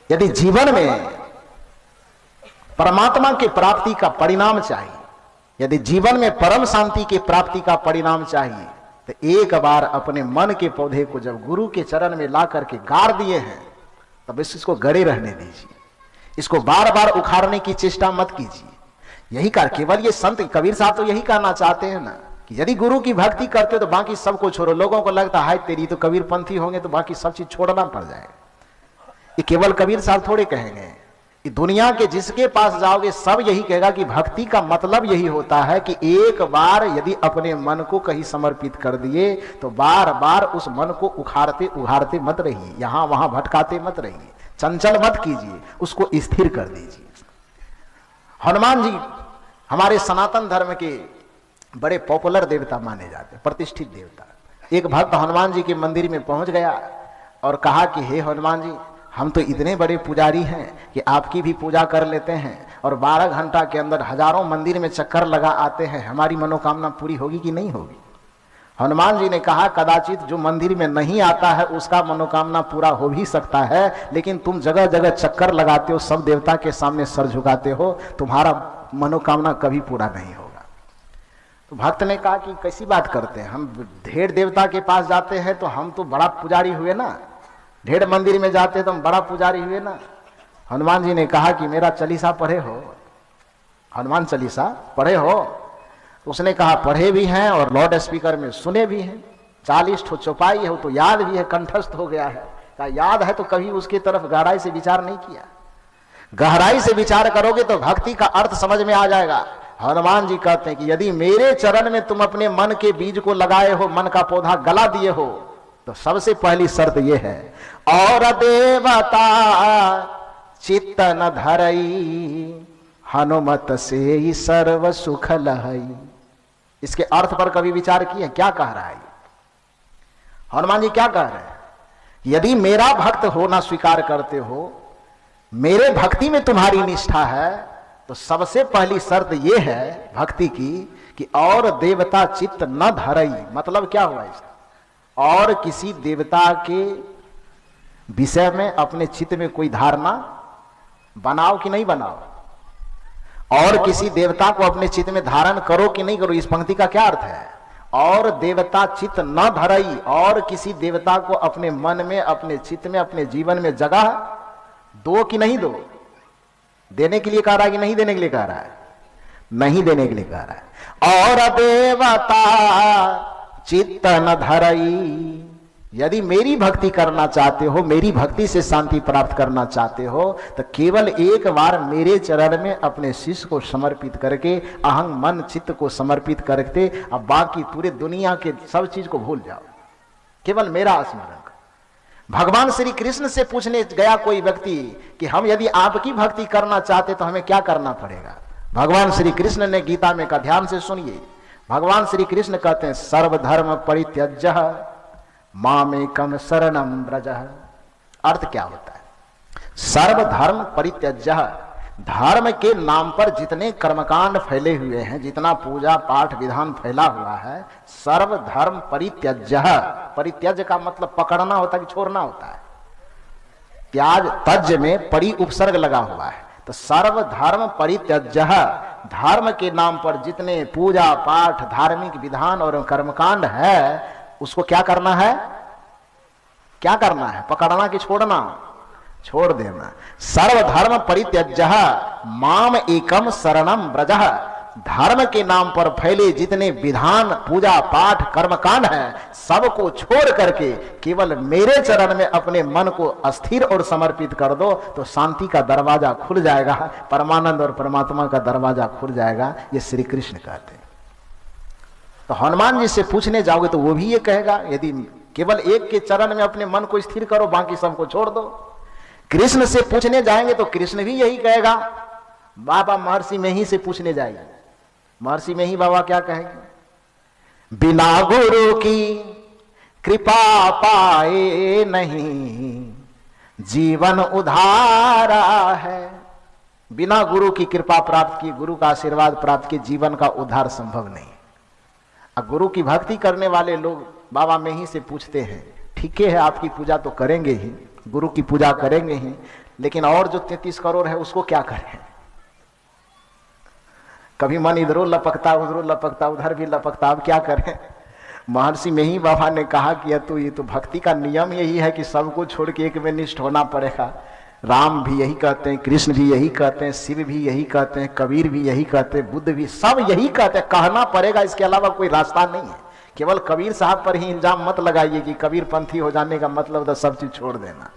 यदि जीवन में परमात्मा की प्राप्ति का परिणाम चाहिए, यदि जीवन में परम शांति की प्राप्ति का परिणाम चाहिए, तो एक बार अपने मन के पौधे को जब गुरु के चरण में ला करके गाड़ दिए हैं, तब इसको गड़े रहने दीजिए। इसको बार बार उखाड़ने की चेष्टा मत कीजिए। यही कर, केवल ये संत कबीर साहब तो यही कहना चाहते हैं ना कि यदि गुरु की भक्ति करते हो तो बाकी सबको छोड़ो। लोगों को लगता है तेरी तो कबीर पंथी होंगे तो बाकी सब चीज छोड़ना पड़ जाएगा। ये केवल कबीर साहब थोड़े कहेंगे, ये दुनिया के जिसके पास जाओगे सब यही कहेगा कि भक्ति का मतलब यही होता है कि एक बार यदि अपने मन को कहीं समर्पित कर दिए तो बार बार उस मन को उखाड़ते उघाड़ते मत रहिए, यहां वहां भटकाते मत रहिए, चंचल मत कीजिए, उसको स्थिर कर दीजिए। हनुमान जी हमारे सनातन धर्म के बड़े पॉपुलर देवता माने जाते हैं, प्रतिष्ठित देवता। एक भक्त हनुमान जी के मंदिर में पहुंच गया और कहा कि हे हनुमान जी, हम तो इतने बड़े पुजारी हैं कि आपकी भी पूजा कर लेते हैं और 12 घंटा के अंदर हजारों मंदिर में चक्कर लगा आते हैं, हमारी मनोकामना पूरी होगी कि नहीं होगी? हनुमान जी ने कहा कदाचित जो मंदिर में नहीं आता है उसका मनोकामना पूरा हो भी सकता है, लेकिन तुम जगह जगह चक्कर लगाते हो, सब देवता के सामने सर झुकाते हो, तुम्हारा मनोकामना कभी पूरा नहीं होगा। तो भक्त ने कहा कि कैसी बात करते हैं, हम ढेर देवता के पास जाते हैं तो हम तो बड़ा पुजारी हुए ना, ढेर मंदिर में जाते तो हम बड़ा पुजारी हुए ना। हनुमान जी ने कहा कि मेरा चालीसा पढ़े हो, हनुमान चालीसा पढ़े हो? उसने कहा पढ़े भी हैं और लाउड स्पीकर में सुने भी हैं, 40 ठो चौपाई हो तो याद भी है, कंठस्थ हो गया है। कहा याद है तो कभी उसकी तरफ गहराई से विचार नहीं किया। गहराई से विचार करोगे तो भक्ति का अर्थ समझ में आ जाएगा। हनुमान जी कहते हैं कि यदि मेरे चरण में तुम अपने मन के बीज को लगाए हो, मन का पौधा गला दिए हो, तो सबसे पहली शर्त यह है और देवता चित्त न धरई हनुमत से ही सर्व सुख लहई। इसके अर्थ पर कभी विचार किए? क्या कह रहा है हनुमान जी? क्या कह रहे हैं? यदि मेरा भक्त होना स्वीकार करते हो, मेरे भक्ति में तुम्हारी निष्ठा है, तो सबसे पहली शर्त यह है भक्ति की कि और देवता चित्त न धरई। मतलब क्या हुआ इसका? और किसी देवता के विषय में अपने चित्त में कोई धारणा बनाओ कि नहीं बनाओ, और किसी देवता को अपने चित्त में धारण करो कि नहीं करो। इस पंक्ति का क्या अर्थ है? और देवता चित्त न धरई, और किसी देवता को अपने मन में, अपने चित्त में, अपने जीवन में जगह दो कि नहीं दो। देने के लिए कह रहा है कि नहीं देने के लिए कह रहा है? नहीं देने के लिए कह रहा है। और देवता चित्त न धरई, यदि मेरी भक्ति करना चाहते हो, मेरी भक्ति से शांति प्राप्त करना चाहते हो, तो केवल एक बार मेरे चरण में अपने शिष्य को समर्पित करके, अहंग मन चित्त को समर्पित करके, अब बाकी पूरे दुनिया के सब चीज को भूल जाओ, केवल मेरा स्मरण करो। भगवान श्री कृष्ण से पूछने गया कोई व्यक्ति कि हम यदि आपकी भक्ति करना चाहते तो हमें क्या करना पड़ेगा? भगवान श्री कृष्ण ने गीता में कहा, ध्यान से सुनिए। भगवान श्री कृष्ण कहते हैं सर्वधर्म परित्यज्य मामेकम शरणम व्रज। अर्थ क्या होता है? सर्वधर्म परित्यज्य, धर्म के नाम पर जितने कर्मकांड फैले हुए हैं, जितना पूजा पाठ विधान फैला हुआ है, सर्वधर्म परित्यज्य। परित्यज्य का मतलब पकड़ना होता है कि छोड़ना होता है। त्याज तज में परि उपसर्ग लगा हुआ है, तो सर्वधर्म परित्यज्य, धर्म के नाम पर जितने पूजा पाठ धार्मिक विधान और कर्मकांड है, उसको क्या करना है? क्या करना है? पकड़ना कि छोड़ना? छोड़ देना। सर्वधर्म परित्यज्य माम एकम शरणम व्रज, धर्म के नाम पर फैले जितने विधान पूजा पाठ कर्मकांड है, सबको छोड़ करके केवल मेरे चरण में अपने मन को अस्थिर और समर्पित कर दो, तो शांति का दरवाजा खुल जाएगा, परमानंद और परमात्मा का दरवाजा खुल जाएगा। ये श्री कृष्ण कहते हैं। तो हनुमान जी से पूछने जाओगे तो वो भी ये कहेगा, यदि केवल एक के चरण में अपने मन को स्थिर करो, बाकी सबको छोड़ दो। कृष्ण से पूछने जाएंगे तो कृष्ण भी यही कहेगा। बाबा महर्षि में ही से पूछने जाएंगे, महर्षि में ही बाबा क्या कहेंगे? बिना गुरु की कृपा पाए नहीं जीवन उधारा है। बिना गुरु की कृपा प्राप्त की, गुरु का आशीर्वाद प्राप्त किए, जीवन का उद्धार संभव नहीं। गुरु की भक्ति करने वाले लोग बाबा में ही से पूछते हैं, ठीक है आपकी पूजा तो करेंगे ही, गुरु की पूजा करेंगे ही, लेकिन और जो 33 करोड़ है उसको क्या करें? कभी मन इधरों लपकता, उधरों लपकता, उधर भी लपकता, अब क्या करें? महर्षि मेही बाबा ने कहा कि ये तो भक्ति का नियम यही है कि सबको छोड़ के एक में निष्ठ होना पड़ेगा। राम भी यही कहते हैं, कृष्ण भी यही कहते हैं, शिव भी यही कहते हैं, कबीर भी यही कहते हैं, बुद्ध भी, सब यही कहते हैं, कहना पड़ेगा, इसके अलावा कोई रास्ता नहीं है। केवल कबीर साहब पर ही इल्जाम मत लगाइए कि कबीर पंथी हो जाने का मतलब तो सब चीज छोड़ देना।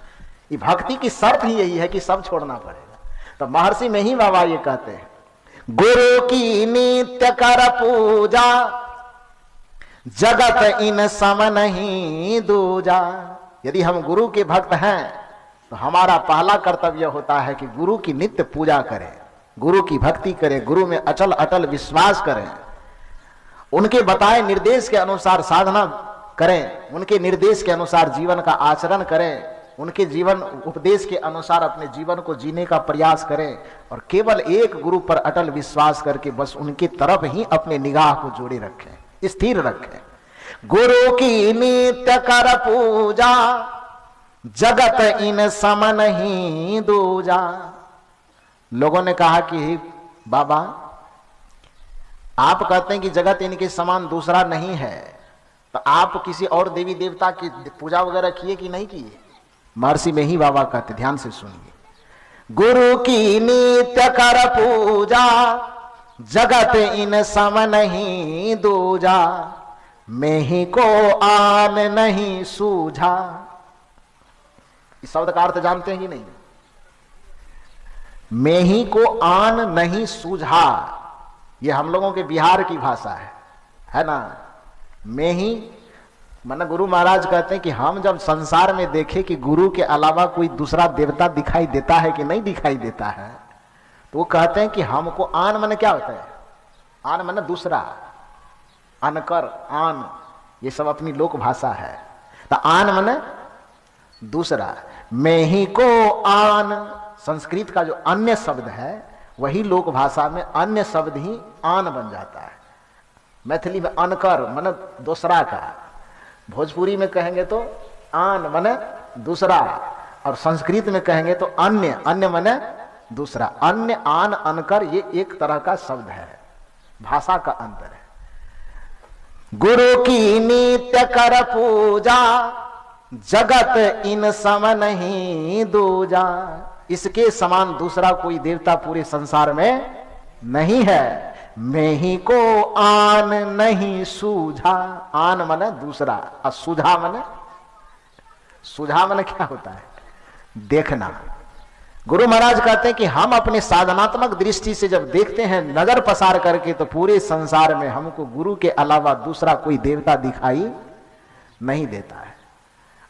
ये भक्ति की शर्त ही यही है कि सब छोड़ना पड़ेगा। तो महर्षि मेही बाबा ये कहते हैं, गुरु की नित्य कर पूजा, जगत इन सम नहीं दूजा। यदि हम गुरु के भक्त हैं तो हमारा पहला कर्तव्य होता है कि गुरु की नित्य पूजा करें, गुरु की भक्ति करें, गुरु में अचल अटल विश्वास करें, उनके बताए निर्देश के अनुसार साधना करें, उनके निर्देश के अनुसार जीवन का आचरण करें, उनके जीवन उपदेश के अनुसार अपने जीवन को जीने का प्रयास करें और केवल एक गुरु पर अटल विश्वास करके बस उनकी तरफ ही अपने निगाह को जोड़े रखें, स्थिर रखें। गुरु की नित्य कर पूजा, जगत इन सम नहीं दूजा। लोगों ने कहा कि बाबा आप कहते हैं कि जगत इनके समान दूसरा नहीं है, तो आप किसी और देवी देवता की पूजा वगैरह किए कि नहीं किए? महर्षि मेही बाबा कहते, ध्यान से सुनिए, गुरु की नित्य कर पूजा, जगत इन सम नहीं दूजा, मेही को आन नहीं सूझा। इस शब्द का अर्थ जानते हैं कि नहीं? मेही को आन नहीं सूझा, ये हम लोगों के बिहार की भाषा है ना। मेही माने गुरु महाराज कहते हैं कि हम जब संसार में देखें कि गुरु के अलावा कोई दूसरा देवता दिखाई देता है कि नहीं दिखाई देता है, तो वो कहते हैं कि हमको आन माने क्या होता है? आन माने दूसरा, अनकर, आन, ये सब अपनी लोक भाषा है। तो आन माने दूसरा, मेही को आन, संस्कृत का जो अन्य शब्द है वही लोक भाषा में अन्य शब्द ही आन बन जाता है। मैथिली में अनकर माने दूसरा का, भोजपुरी में कहेंगे तो आन माने दूसरा, और संस्कृत में कहेंगे तो अन्य, अन्य माने दूसरा। अन्य, आन, अनकर ये एक तरह का शब्द है, भाषा का अंतर है। गुरु की नित्य कर पूजा, जगत इन सम नहीं दूजा। इसके समान दूसरा कोई देवता पूरे संसार में नहीं है। मेही को आन नहीं सूझा, आन माने दूसरा और सूझा माने, सूझा माने क्या होता है? देखना। गुरु महाराज कहते हैं कि हम अपने साधनात्मक दृष्टि से जब देखते हैं नजर पसार करके, तो पूरे संसार में हमको गुरु के अलावा दूसरा कोई देवता दिखाई नहीं देता है।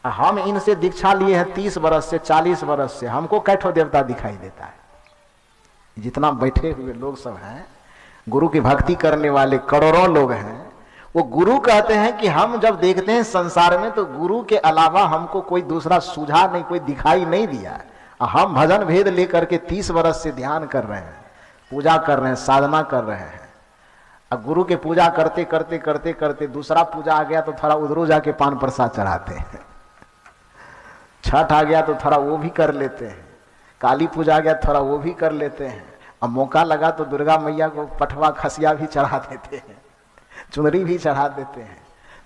हम इनसे दीक्षा लिए हैं 30 वर्ष से, 40 वर्ष से, हमको कैठो देवता दिखाई देता है? जितना बैठे हुए लोग सब हैं, गुरु की भक्ति करने वाले करोड़ों लोग हैं, वो गुरु कहते हैं कि हम जब देखते हैं संसार में तो गुरु के अलावा हमको कोई दूसरा सूझा नहीं, कोई दिखाई नहीं दिया। हम भजन भेद लेकर के 30 वर्ष से ध्यान कर रहे हैं, पूजा कर रहे हैं, साधना कर रहे हैं। अब गुरु के पूजा करते करते करते करते दूसरा पूजा आ गया तो थोड़ा उधरों जाके पान प्रसाद चढ़ाते हैं। छठ आ गया तो थोड़ा वो भी कर लेते हैं, काली पूजा आ गया थोड़ा वो भी कर लेते हैं, अब मौका लगा तो दुर्गा मैया को पठवा खसिया भी चढ़ा देते हैं, चुनरी भी चढ़ा देते हैं।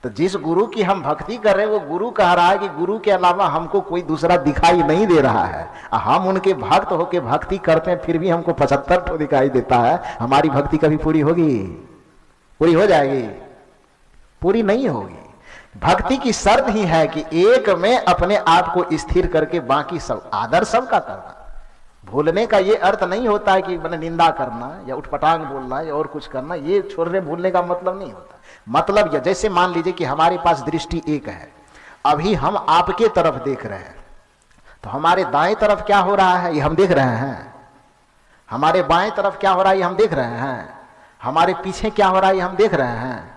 तो जिस गुरु की हम भक्ति कर रहे हैं वो गुरु कह रहा है कि गुरु के अलावा हमको कोई दूसरा दिखाई नहीं दे रहा है। हम उनके भक्त होके भक्ति करते हैं, फिर भी हमको 75 तो दिखाई देता है। हमारी भक्ति कभी पूरी होगी? पूरी हो जाएगी? पूरी नहीं होगी। भक्ति की शर्त ही है कि एक में अपने आप को स्थिर करके बाकी सब आदर सबका करना। भूलने का ये अर्थ नहीं होता है कि मैंने निंदा करना या उठपटांग बोलना या और कुछ करना, ये छोड़ने भूलने का मतलब नहीं होता। मतलब यह, जैसे मान लीजिए कि हमारे पास दृष्टि एक है, अभी हम आपके तरफ देख रहे हैं, तो हमारे दाएं तरफ क्या हो रहा है ये हम देख रहे हैं, हमारे बाएं तरफ क्या हो रहा है ये हम देख रहे हैं, हमारे पीछे क्या हो रहा है ये हम देख रहे हैं,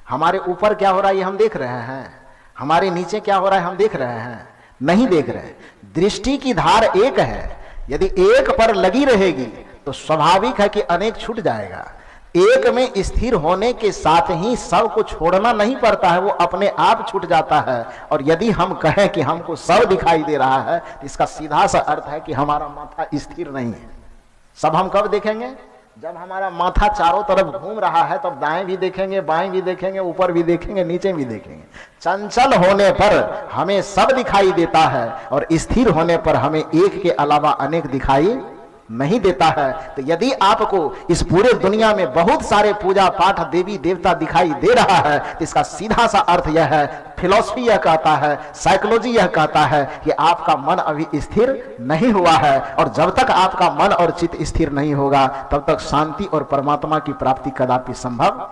हमारे ऊपर क्या हो रहा है ये हम देख रहे हैं, हमारे नीचे क्या हो रहा है हम देख रहे हैं? नहीं देख रहे। दृष्टि की धार एक है, यदि एक पर लगी रहेगी तो स्वाभाविक है कि अनेक छूट जाएगा। एक में स्थिर होने के साथ ही सब को छोड़ना नहीं पड़ता है, वो अपने आप छूट जाता है। और यदि हम कहें कि हमको सब दिखाई दे रहा है, तो इसका सीधा सा अर्थ है कि हमारा माथा स्थिर नहीं है। सब हम कब देखेंगे? जब हमारा माथा चारों तरफ घूम रहा है, तब दाएं भी देखेंगे, बाएं भी देखेंगे, ऊपर भी देखेंगे, नीचे भी देखेंगे। चंचल होने पर हमें सब दिखाई देता है और स्थिर होने पर हमें एक के अलावा अनेक दिखाई नहीं देता है। तो यदि आपको इस पूरे दुनिया में बहुत सारे पूजा पाठ देवी देवता दिखाई दे रहा है, तो इसका सीधा सा अर्थ यह है, फिलॉसफी यह कहता है, साइकोलॉजी यह कहता है कि आपका मन अभी स्थिर नहीं हुआ है। और जब तक आपका मन और चित्त स्थिर नहीं होगा, तब तक शांति और परमात्मा की प्राप्ति कदापि संभव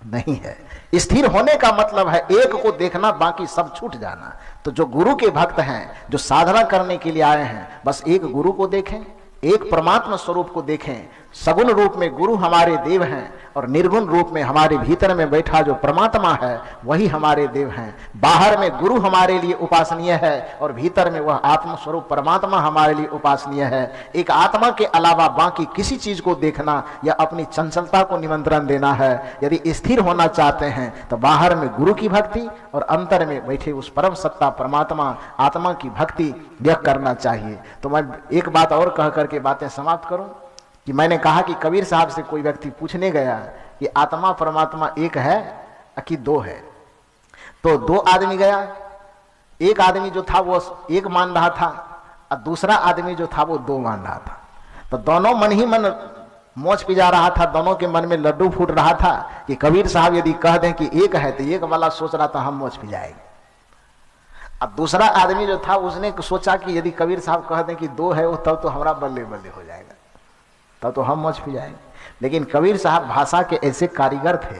नहीं है। स्थिर होने का मतलब है एक को देखना, बाकी सब छूट जाना। तो जो गुरु के भक्त हैं, जो साधना करने के लिए आए हैं, बस एक गुरु को देखें, एक परमात्मा स्वरूप को देखें। सगुण रूप में गुरु हमारे देव हैं और निर्गुण रूप में हमारे भीतर में बैठा जो परमात्मा है वही हमारे देव हैं। बाहर में गुरु हमारे लिए उपासनीय है और भीतर में वह आत्म स्वरूप परमात्मा हमारे लिए उपासनीय है। एक आत्मा के अलावा बाकी किसी चीज को देखना या अपनी चंचलता को निमंत्रण देना है। यदि स्थिर होना चाहते हैं तो बाहर में गुरु की भक्ति और अंतर में बैठे उस परम सत्ता परमात्मा आत्मा की भक्ति यह करना चाहिए। तो मैं एक बात और कह करके बातें समाप्त करूं कि मैंने कहा कि कबीर साहब से कोई व्यक्ति पूछने गया कि आत्मा परमात्मा एक है कि दो है, तो दो आदमी गया। एक आदमी जो था वो एक मान रहा था और दूसरा आदमी जो था वो दो मान रहा था। तो दोनों मन ही मन मौज पिजा रहा था, दोनों के मन में लड्डू फूट रहा था कि कबीर साहब यदि कह दें कि एक है, तो एक वाला सोच रहा था हम मौज पिजाएंगे। अब दूसरा आदमी जो था उसने सोचा कि यदि कबीर साहब कह दें कि दो है, वो तब तो हमारा बल्ले बल्ले हो जाएगा, तब तो हम मौज पिजाएंगे। लेकिन कबीर साहब भाषा के ऐसे कारीगर थे,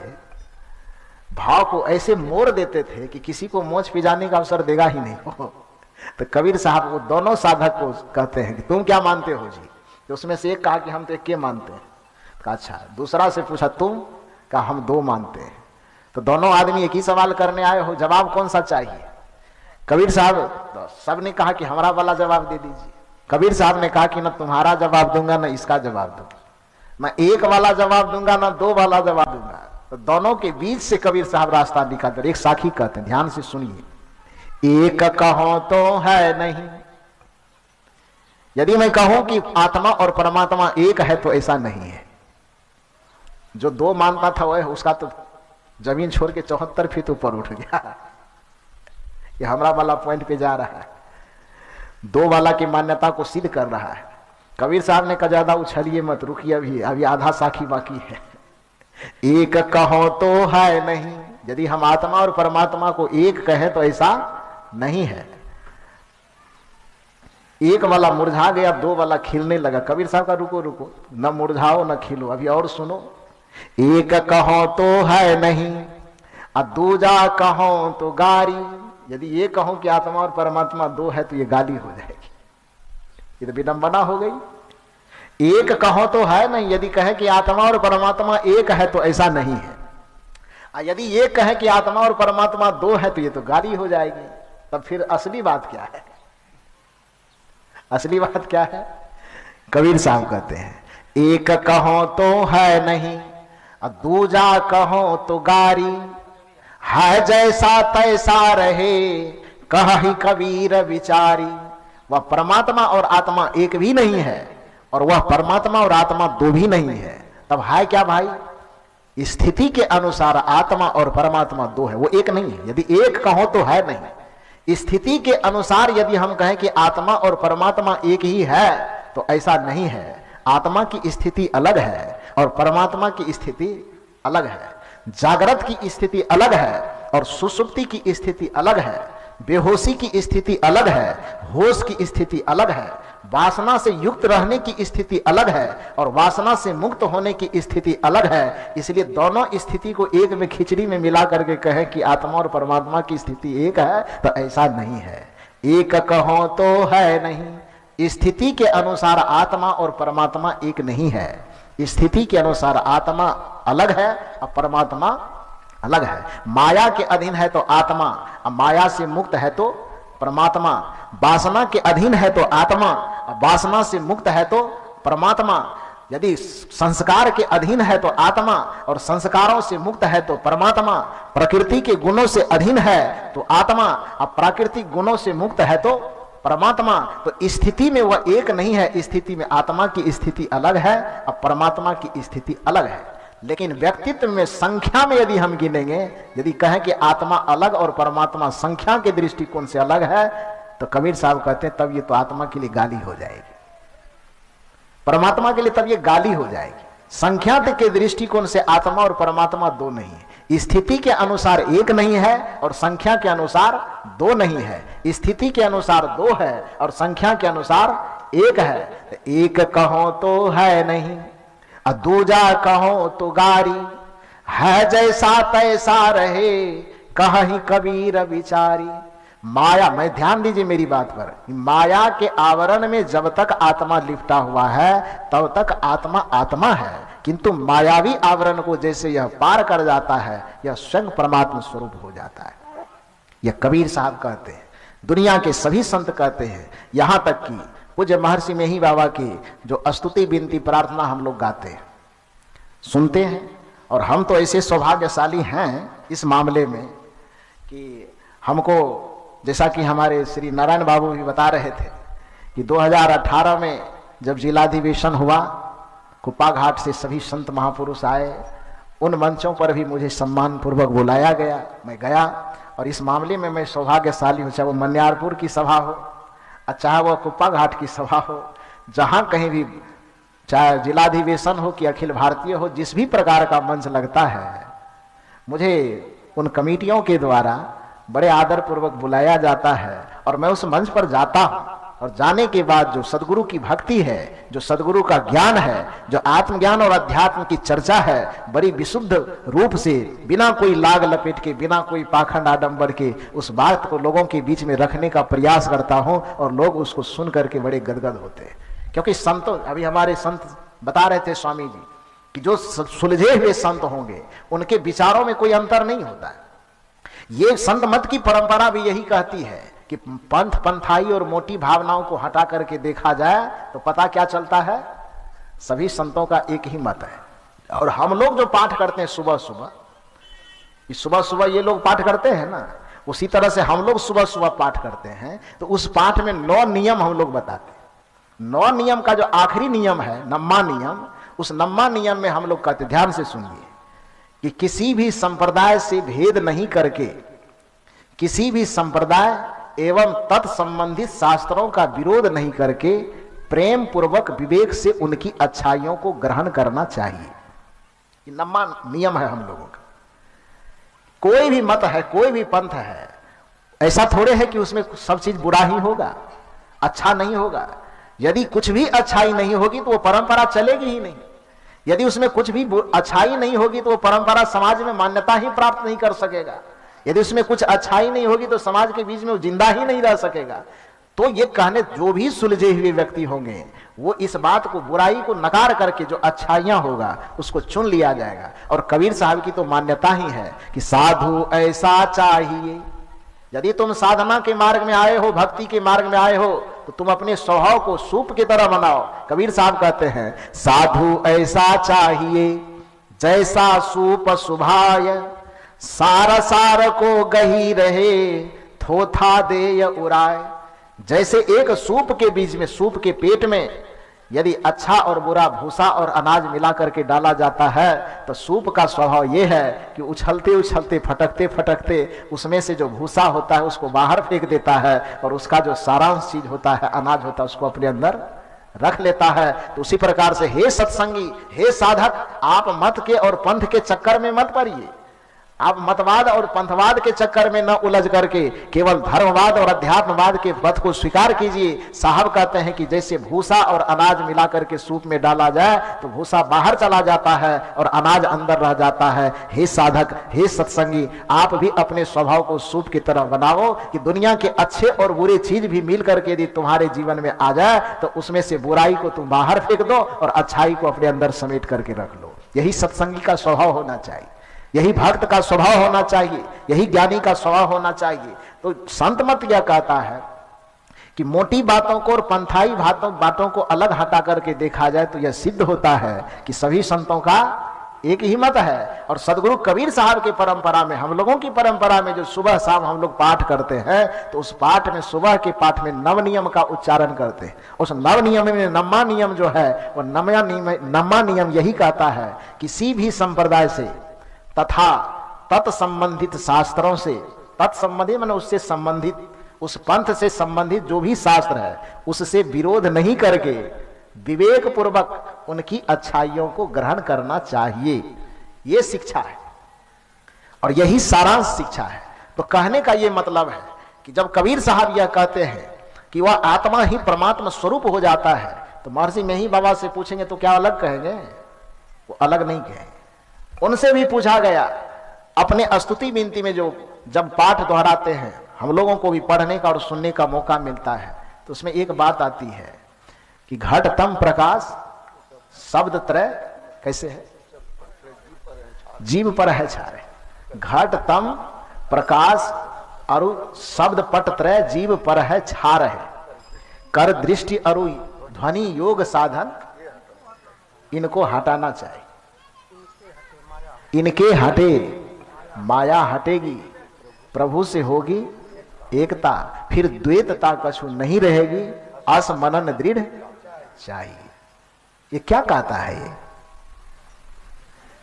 भाव को ऐसे मोड़ देते थे कि किसी को मौज पिजाने का अवसर देगा ही नहीं। तो कबीर साहब वो दोनों साधक को कहते हैं कि तुम क्या मानते हो जी? तो उसमें से एक कहा कि हम तो एक के मानते हैं। कहा अच्छा। दूसरा से पूछा तुम? कहा हम दो मानते हैं। तो दोनों आदमी एक ही सवाल करने आए हो, जवाब कौन सा चाहिए? कबीर साहब तो सब ने कहा कि हमारा वाला जवाब दे दीजिए। कबीर साहब ने कहा कि ना तुम्हारा जवाब दूंगा ना इसका जवाब दूंगा, मैं एक वाला जवाब दूंगा ना दो वाला जवाब दूंगा। तो दोनों के बीच से कबीर साहब रास्ता निकालते। एक साखी कहते हैं, ध्यान से सुनिए। एक कहो तो है नहीं, यदि मैं कहूं कि आत्मा और परमात्मा एक है तो ऐसा नहीं है। जो दो मानता था वह उसका तो जमीन छोड़ के 74 फीट ऊपर उठ गया। ये हमारा वाला पॉइंट पे जा रहा है, दो वाला की मान्यता को सिद्ध कर रहा है। कबीर साहब ने कहा ज्यादा उछलिए मत, रुकिए, अभी आधा साखी बाकी है। एक कहो तो है नहीं, यदि हम आत्मा और परमात्मा को एक कहें तो ऐसा नहीं है। एक वाला मुरझा गया, दो वाला खिलने लगा। कबीर साहब का रुको रुको, न मुरझाओ न खिलो, अभी और सुनो। एक कहो तो है नहीं और दूजा कहो तो गारी। यदि ये कहो कि आत्मा और परमात्मा दो है तो ये गाली हो जाएगी, ये तो विडंबना हो गई। एक कहो तो है नहीं, यदि कहे कि आत्मा और परमात्मा एक है तो ऐसा नहीं है। यदि ये कहे कि आत्मा और परमात्मा दो है तो ये तो गाली हो जाएगी। तब फिर असली बात क्या है? असली बात क्या है? कबीर साहब कहते हैं एक कहो तो है नहीं और दूजा कहो तो गारी। है जैसा तैसा रहे कहि कबीर विचारी। वह परमात्मा और आत्मा एक भी नहीं है और वह परमात्मा और आत्मा दो भी नहीं है। तब है क्या भाई? स्थिति के अनुसार आत्मा और परमात्मा दो है, वो एक नहीं है। यदि एक कहो तो है नहीं, स्थिति के अनुसार यदि हम कहें कि आत्मा और परमात्मा एक ही है तो ऐसा नहीं है। आत्मा की स्थिति अलग है और परमात्मा की स्थिति अलग है। जागृत की स्थिति अलग है और सुषुप्ति की स्थिति अलग है। बेहोशी की स्थिति अलग है, होश की स्थिति अलग है। वासना से युक्त रहने की स्थिति अलग है और वासना से मुक्त होने की स्थिति अलग है। इसलिए दोनों स्थिति को एक में खिचड़ी में मिला करके कहे कि आत्मा और परमात्मा की स्थिति एक है तो ऐसा नहीं है। एक कहो तो है नहीं, स्थिति के अनुसार आत्मा और परमात्मा एक नहीं है। स्थिति के अनुसार आत्मा अलग है और परमात्मा अलग है। माया के अधीन है तो आत्मा, माया से मुक्त है तो परमात्मा। वासना के अधीन है तो आत्मा, वासना से मुक्त है तो परमात्मा। यदि संस्कार के अधीन है तो आत्मा, और संस्कारों से मुक्त है तो परमात्मा, प्रकृति के गुणों से अधीन है तो आत्मा, अब प्राकृतिक गुणों से मुक्त है तो परमात्मा। तो स्थिति में वह एक नहीं है, स्थिति में आत्मा की स्थिति अलग है और परमात्मा की स्थिति अलग है। लेकिन व्यक्तित्व में, संख्या में यदि हम गिनेंगे, यदि कहें कि आत्मा अलग और परमात्मा संख्या के दृष्टिकोण से अलग है, तो कबीर साहब कहते हैं तब ये तो आत्मा के लिए गाली हो जाएगी, परमात्मा के लिए तब ये गाली हो जाएगी। संख्या के दृष्टिकोण से आत्मा और परमात्मा दो नहीं है, स्थिति के अनुसार एक नहीं है और संख्या के अनुसार दो नहीं है। स्थिति के अनुसार दो है और संख्या के अनुसार एक है। एक कहो तो है नहीं, दूजा कहो तो गारी, है जैसा तैसा रहे कहीं कबीर विचारी। माया, मैं ध्यान दीजिए मेरी बात पर, माया के आवरण में जब तक आत्मा लिपटा हुआ है तब तक आत्मा आत्मा है, किंतु मायावी आवरण को जैसे यह पार कर जाता है यह स्वयं परमात्मा स्वरूप हो जाता है। यह कबीर साहब कहते हैं, दुनिया के सभी संत कहते हैं, यहां तक कि पूज्य महर्षि मेही बाबा की जो स्तुति विनती प्रार्थना हम लोग गाते हैं, सुनते हैं, और हम तो ऐसे सौभाग्यशाली हैं इस मामले में कि हमको, जैसा कि हमारे श्री नारायण बाबू भी बता रहे थे कि 2018 में जब जिलाधिवेशन हुआ, कुप्पा घाट से सभी संत महापुरुष आए, उन मंचों पर भी मुझे सम्मान पूर्वक बुलाया गया, मैं गया। और इस मामले में मैं सौभाग्यशाली हूँ, चाहे वो मन्यारपुर की सभा हो, चाहे वो कुप्पा घाट की सभा हो, जहाँ कहीं भी, चाहे जिलाधिवेशन हो कि अखिल भारतीय हो, जिस भी प्रकार का मंच लगता है, मुझे उन कमेटियों के द्वारा बड़े आदर पूर्वक बुलाया जाता है और मैं उस मंच पर जाता हूँ। और जाने के बाद जो सदगुरु की भक्ति है, जो सदगुरु का ज्ञान है, जो आत्मज्ञान और अध्यात्म की चर्चा है, बड़ी विशुद्ध रूप से, बिना कोई लाग लपेट के, बिना कोई पाखंड आडंबर के उस बात को लोगों के बीच में रखने का प्रयास करता हूँ और लोग उसको सुन करके बड़े गदगद होते हैं। क्योंकि संतों, अभी हमारे संत बता रहे थे स्वामी जी कि जो सुलझे हुए संत होंगे उनके विचारों में कोई अंतर नहीं होता है। ये संत मत की परंपरा भी यही कहती है कि पंथ, पंथाई और मोटी भावनाओं को हटा करके देखा जाए तो पता क्या चलता है, सभी संतों का एक ही मत है। और हम लोग जो पाठ करते हैं सुबह सुबह ये लोग पाठ करते हैं ना, उसी तरह से हम लोग सुबह सुबह पाठ करते हैं। तो उस पाठ में 9 नियम हम लोग बताते हैं। 9 नियम का जो आखिरी नियम है, नम्मा नियम, उस नम्मा नियम में हम लोग कहते, ध्यान से सुनिए, कि किसी भी संप्रदाय से भेद नहीं करके, किसी भी संप्रदाय एवं तत्संबंधित शास्त्रों का विरोध नहीं करके प्रेम पूर्वक विवेक से उनकी अच्छाइयों को ग्रहण करना चाहिए। ये नम्मा नियम है हम लोगों का। कोई भी मत है, कोई भी पंथ है, ऐसा थोड़े है कि उसमें सब चीज बुरा ही होगा, अच्छा नहीं होगा। यदि कुछ भी अच्छाई नहीं होगी तो वो परंपरा चलेगी ही नहीं। यदि उसमें कुछ भी अच्छाई नहीं होगी तो वो परंपरा समाज में मान्यता ही प्राप्त नहीं कर सकेगा। यदि उसमें कुछ अच्छाई नहीं होगी तो समाज के बीच में वो जिंदा ही नहीं रह सकेगा। तो ये कहने, जो भी सुलझे हुए व्यक्ति होंगे वो इस बात को, बुराई को नकार करके जो अच्छाइयां होगा उसको चुन लिया जाएगा। और कबीर साहब की तो मान्यता ही है कि साधु ऐसा चाहिए। यदि तुम साधना के मार्ग में आए हो, भक्ति के मार्ग में आए हो, तो तुम अपने स्वभाव को सूप की तरह बनाओ। कबीर साहब कहते हैं, साधु ऐसा चाहिए जैसा सूप सुभाय, सार सार को गही रहे थोथा देय उड़ाए। जैसे एक सूप के बीच में, सूप के पेट में यदि अच्छा और बुरा भूसा और अनाज मिला करके डाला जाता है तो सूप का स्वभाव यह है कि उछलते उछलते, फटकते फटकते उसमें से जो भूसा होता है उसको बाहर फेंक देता है और उसका जो सारांश चीज होता है, अनाज होता है, उसको अपने अंदर रख लेता है। तो उसी प्रकार से हे सत्संगी, हे साधक, आप मत के और पंथ के चक्कर में मत पड़िए। आप मतवाद और पंथवाद के चक्कर में न उलझ करके केवल धर्मवाद और अध्यात्मवाद के पथ को स्वीकार कीजिए। साहब कहते हैं कि जैसे भूसा और अनाज मिला करके सूप में डाला जाए तो भूसा बाहर चला जाता है और अनाज अंदर रह जाता है। हे साधक, हे सत्संगी, आप भी अपने स्वभाव को सूप की तरह बनाओ कि दुनिया के अच्छे और बुरे चीज भी मिल करके यदि तुम्हारे जीवन में आ जाए तो उसमें से बुराई को तुम बाहर फेंक दो और अच्छाई को अपने अंदर समेट करके रख लो। यही सत्संगी का स्वभाव होना चाहिए, यही भक्त का स्वभाव होना चाहिए, यही ज्ञानी का स्वभाव होना चाहिए। तो संत मत यह कहता है कि मोटी बातों को और पंथाई बातों को अलग हटा करके देखा जाए तो यह सिद्ध होता है कि सभी संतों का एक ही मत है। और सदगुरु कबीर साहब की परंपरा में, हम लोगों की परंपरा में जो सुबह शाम हम लोग पाठ करते हैं, तो उस पाठ में, सुबह के पाठ में नव नियम का उच्चारण करते हैं। उस नव नियम में नम्मा नियम जो है, वो नम्मा नियम यही कहता है, किसी भी संप्रदाय से तथा तत्संबंधित शास्त्रों से, तत्संबंधित माने उससे संबंधित, उस पंथ से संबंधित जो भी शास्त्र है उससे विरोध नहीं करके विवेक पूर्वक उनकी अच्छाइयों को ग्रहण करना चाहिए। यह शिक्षा है और यही सारांश शिक्षा है। तो कहने का यह मतलब है कि जब कबीर साहब यह कहते हैं कि वह आत्मा ही परमात्मा स्वरूप हो जाता है, तो महर्षि मेही बाबा से पूछेंगे तो क्या अलग कहेंगे? वो अलग नहीं कहेंगे। उनसे भी पूछा गया अपने स्तुति विनती में, जो जब पाठ दोहराते हैं हम लोगों को भी पढ़ने का और सुनने का मौका मिलता है, तो उसमें एक बात आती है कि घट तम प्रकाश शब्द त्रय कैसे है? जीव पर है छारे। घट तम प्रकाश अरु शब्द पट त्रय जीव पर है छार है। कर दृष्टि अरु ध्वनि योग साधन इनको हटाना चाहिए। इनके हटे माया हटेगी, प्रभु से होगी एकता, फिर द्वैतता कछु नहीं रहेगी, असमनन दृढ़ चाहिए। ये क्या कहता है?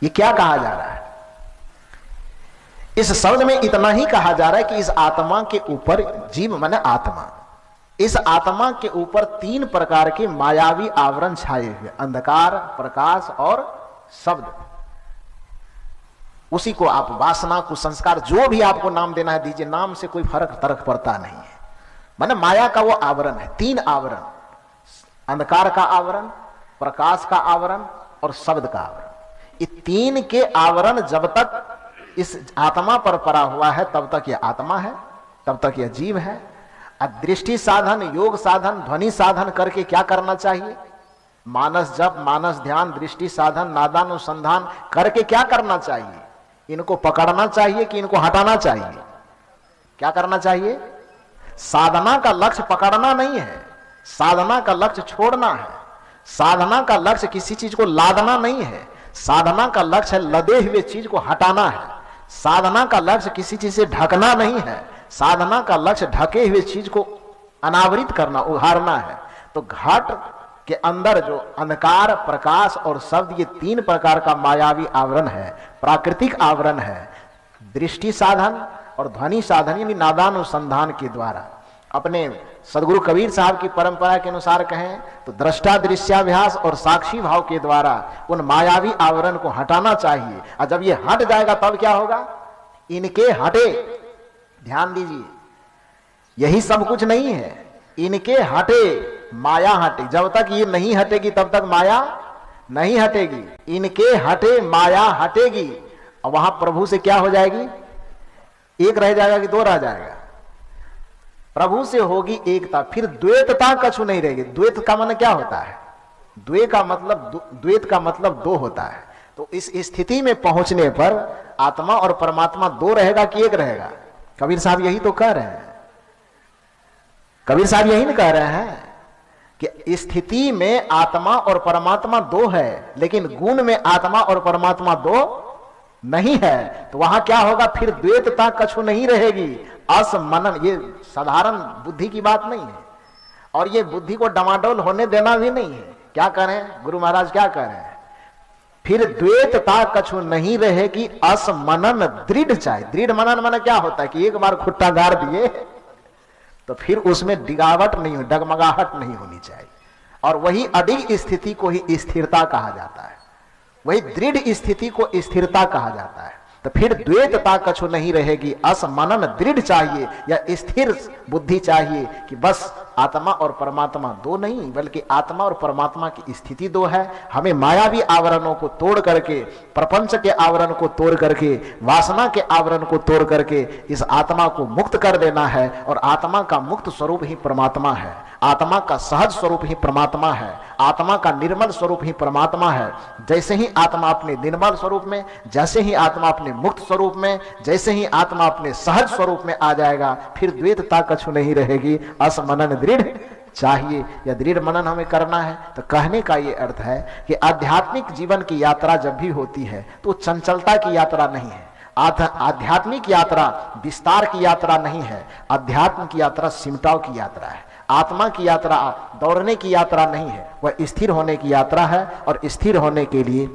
ये क्या कहा जा रहा है? इस शब्द में इतना ही कहा जा रहा है कि इस आत्मा के ऊपर, जीव माने आत्मा, इस आत्मा के ऊपर तीन प्रकार के मायावी आवरण छाए हुए, अंधकार, प्रकाश और शब्द। उसी को आप वासना, कुसंस्कार, जो भी आपको नाम देना है दीजिए, नाम से कोई फर्क पड़ता नहीं है। माने माया का वो आवरण है, तीन आवरण, अंधकार का आवरण, प्रकाश का आवरण और शब्द का आवरण। ये तीन के आवरण जब तक इस आत्मा पर पड़ा हुआ है तब तक यह आत्मा है, तब तक यह जीव है। दृष्टि साधन, योग साधन, ध्वनि साधन करके क्या करना चाहिए? मानस जप, मानस ध्यान, दृष्टि साधन, नादानुसंधान करके क्या करना चाहिए? इनको पकड़ना चाहिए कि इनको हटाना चाहिए? क्या करना चाहिए? साधना का लक्ष्य पकड़ना नहीं है, साधना का लक्ष्य छोड़ना है। साधना का लक्ष्य किसी चीज को लादना नहीं है, साधना का लक्ष्य लदे हुए चीज को हटाना है। साधना का लक्ष्य किसी चीज से ढकना नहीं है, साधना का लक्ष्य ढके हुए चीज को अनावृत करना, उघाड़ना है। तो घट के अंदर जो अंधकार, प्रकाश और शब्द, ये तीन प्रकार का मायावी आवरण है, प्राकृतिक आवरण है। दृष्टि साधन और ध्वनि साधन यानी नादानुसंधान के द्वारा, अपने सदगुरु कबीर साहब की परंपरा के अनुसार कहें तो दृष्टा दृश्याभ्यास और साक्षी भाव के द्वारा उन मायावी आवरण को हटाना चाहिए। और जब ये हट जाएगा तब क्या होगा? इनके हटे, ध्यान दीजिए, यही सब कुछ नहीं है। इनके हटे माया हटे, जब तक ये नहीं हटेगी तब तक माया नहीं हटेगी। इनके हटे माया हटेगी, और वहां प्रभु से क्या हो जाएगी? एक रह जाएगा कि दो रह जाएगा? प्रभु से होगी एकता, फिर द्वैतता कछु नहीं रहेगी। द्वैत का मतलब क्या होता है? द्वैत का मतलब दो होता है। तो इस स्थिति में पहुंचने पर आत्मा और परमात्मा दो रहेगा कि एक रहेगा? कबीर साहब यही तो कह रहे हैं। कबीर साहब यही नहीं कह रहे हैं कि स्थिति में आत्मा और परमात्मा दो है, लेकिन गुण में आत्मा और परमात्मा दो नहीं है। तो वहां क्या होगा? फिर द्वैतता कछु नहीं रहेगी, असमनन। ये साधारण बुद्धि की बात नहीं है, और ये बुद्धि को डमाडोल होने देना भी नहीं है। क्या करें गुरु महाराज, क्या करें? फिर द्वैतता कछु नहीं रहेगी, असमनन दृढ़ चाहिए। दृढ़ मनन मन क्या होता है कि एक बार खुट्टा गाड़ दिए तो फिर उसमें डिगावट नहीं, डगमगाहट नहीं होनी चाहिए। और वही अडिग स्थिति को ही स्थिरता कहा जाता है, वही दृढ़ स्थिति को स्थिरता कहा जाता है। तो फिर द्वैतता कछु नहीं रहेगी, असमनन दृढ़ चाहिए, या स्थिर बुद्धि चाहिए कि बस आत्मा और परमात्मा दो नहीं, बल्कि आत्मा और परमात्मा की स्थिति दो है। हमें मायावी आवरणों को तोड़ करके, प्रपंच के आवरण को तोड़ करके, वासना के आवरण को तोड़ करके इस आत्मा को मुक्त कर देना है। और आत्मा का मुक्त स्वरूप ही परमात्मा है, आत्मा का सहज स्वरूप ही परमात्मा है, आत्मा का निर्मल स्वरूप ही परमात्मा है। जैसे ही आत्मा अपने निर्मल स्वरूप में, जैसे ही आत्मा अपने मुक्त स्वरूप में, जैसे ही आत्मा अपने सहज स्वरूप में आ जाएगा, फिर द्वैतता कछु नहीं रहेगी, असमनन दृढ़ चाहिए। यह दृढ़ मनन हमें करना है। तो कहने का ये अर्थ है कि आध्यात्मिक जीवन की यात्रा जब भी होती है तो चंचलता की यात्रा नहीं है। आध्यात्मिक यात्रा विस्तार की यात्रा नहीं है। अध्यात्म की यात्रा सिमटाव की यात्रा है। आत्मा की यात्रा दौड़ने की यात्रा नहीं है, वह स्थिर होने की यात्रा है। और स्थिर होने के लिए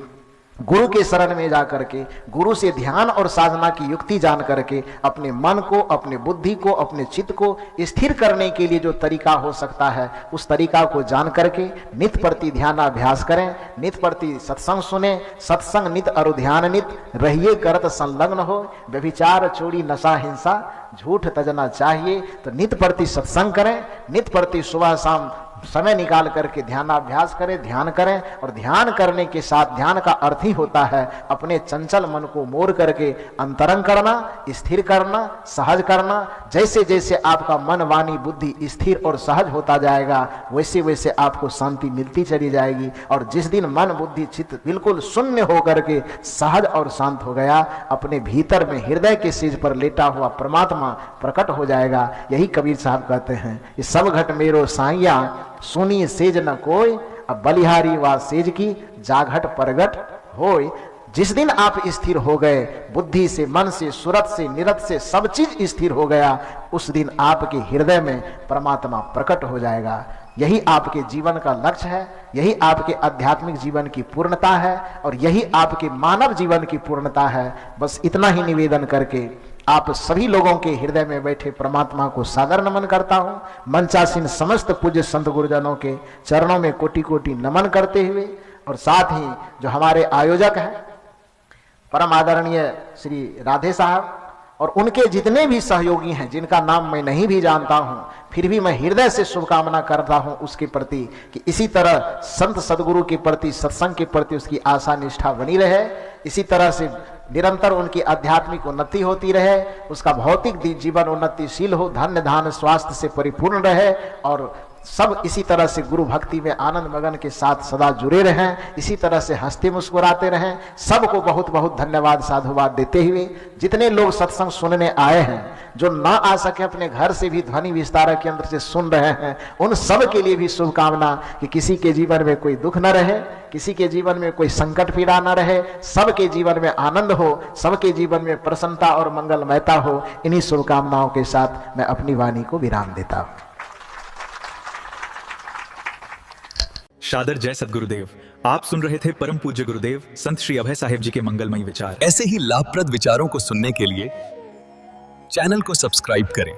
गुरु के शरण में जाकर के, गुरु से ध्यान और साधना की युक्ति जान करके अपने मन को, अपने बुद्धि को, अपने चित्त को स्थिर करने के लिए जो तरीका हो सकता है, उस तरीका को जान करके नित प्रति ध्यानाभ्यास करें, नित प्रति सत्संग सुने, सत्संग नित और ध्यान नित रहिए करत संलग्न हो, व्यभिचार चोरी नशा हिंसा झूठ तजना चाहिए। तो नित प्रति सत्संग करें, नित प्रति सुबह शाम समय निकाल करके ध्यानाभ्यास करें, ध्यान करें। और ध्यान करने के साथ, ध्यान का अर्थ ही होता है अपने चंचल मन को मोड़ करके अंतरंग करना, स्थिर करना, सहज करना। जैसे जैसे आपका मन वाणी बुद्धि स्थिर और सहज होता जाएगा, वैसे वैसे आपको शांति मिलती चली जाएगी। और जिस दिन मन बुद्धि चित्त बिल्कुल शून्य होकर के सहज और शांत हो गया, अपने भीतर में हृदय के सेज पर लेटा हुआ परमात्मा प्रकट हो जाएगा। यही कबीर साहब कहते हैं, ये सब घट मेरो साइया सुनी सेज न कोई, अब बलिहारी वा सेज की जाघट परगट होय। जिस दिन आप स्थिर हो गए, बुद्धि से, मन से, सुरत से, निरत से सब चीज स्थिर हो गया, उस दिन आपके हृदय में परमात्मा प्रकट हो जाएगा। यही आपके जीवन का लक्ष्य है, यही आपके आध्यात्मिक जीवन की पूर्णता है, और यही आपके मानव जीवन की पूर्णता है। बस इतना ही निवेदन करके आप सभी लोगों के हृदय में बैठे परमात्मा को सादर नमन करता हूं। मंचासीन समस्त पूज्य संत गुरुजनों के चरणों में कोटि कोटि नमन करते हुए, और साथ ही जो हमारे आयोजक हैं परम आदरणीय श्री राधे साहब, और उनके जितने भी सहयोगी हैं जिनका नाम मैं नहीं भी जानता हूं, फिर भी मैं हृदय से शुभकामना करता हूं उसके प्रति कि इसी तरह संत सदगुरु के प्रति, सत्संग के प्रति उसकी आशा निष्ठा बनी रहे, इसी तरह से निरंतर उनकी आध्यात्मिक उन्नति होती रहे, उसका भौतिक जीवन उन्नतिशील हो, धन्य धान्य स्वास्थ्य से परिपूर्ण रहे, और सब इसी तरह से गुरु भक्ति में आनंद मगन के साथ सदा जुड़े रहें, इसी तरह से हंसते मुस्कुराते रहें। सबको बहुत बहुत धन्यवाद साधुवाद देते हुए, जितने लोग सत्संग सुनने आए हैं, जो ना आ सके अपने घर से भी ध्वनि विस्तारक यंत्र से सुन रहे हैं, उन सब के लिए भी शुभकामना कि किसी के जीवन में कोई दुख न रहे, किसी के जीवन में कोई संकट पीड़ा न रहे, सबके जीवन में आनंद हो, सबके जीवन में प्रसन्नता और मंगलमयता हो। इन्हीं शुभकामनाओं के साथ मैं अपनी वाणी को विराम देता हूं। शादर जय सद्गुरुदेव। आप सुन रहे थे परम पूज्य गुरुदेव संत श्री अभय साहेब जी के मंगलमयी विचार। ऐसे ही लाभप्रद विचारों को सुनने के लिए चैनल को सब्सक्राइब करें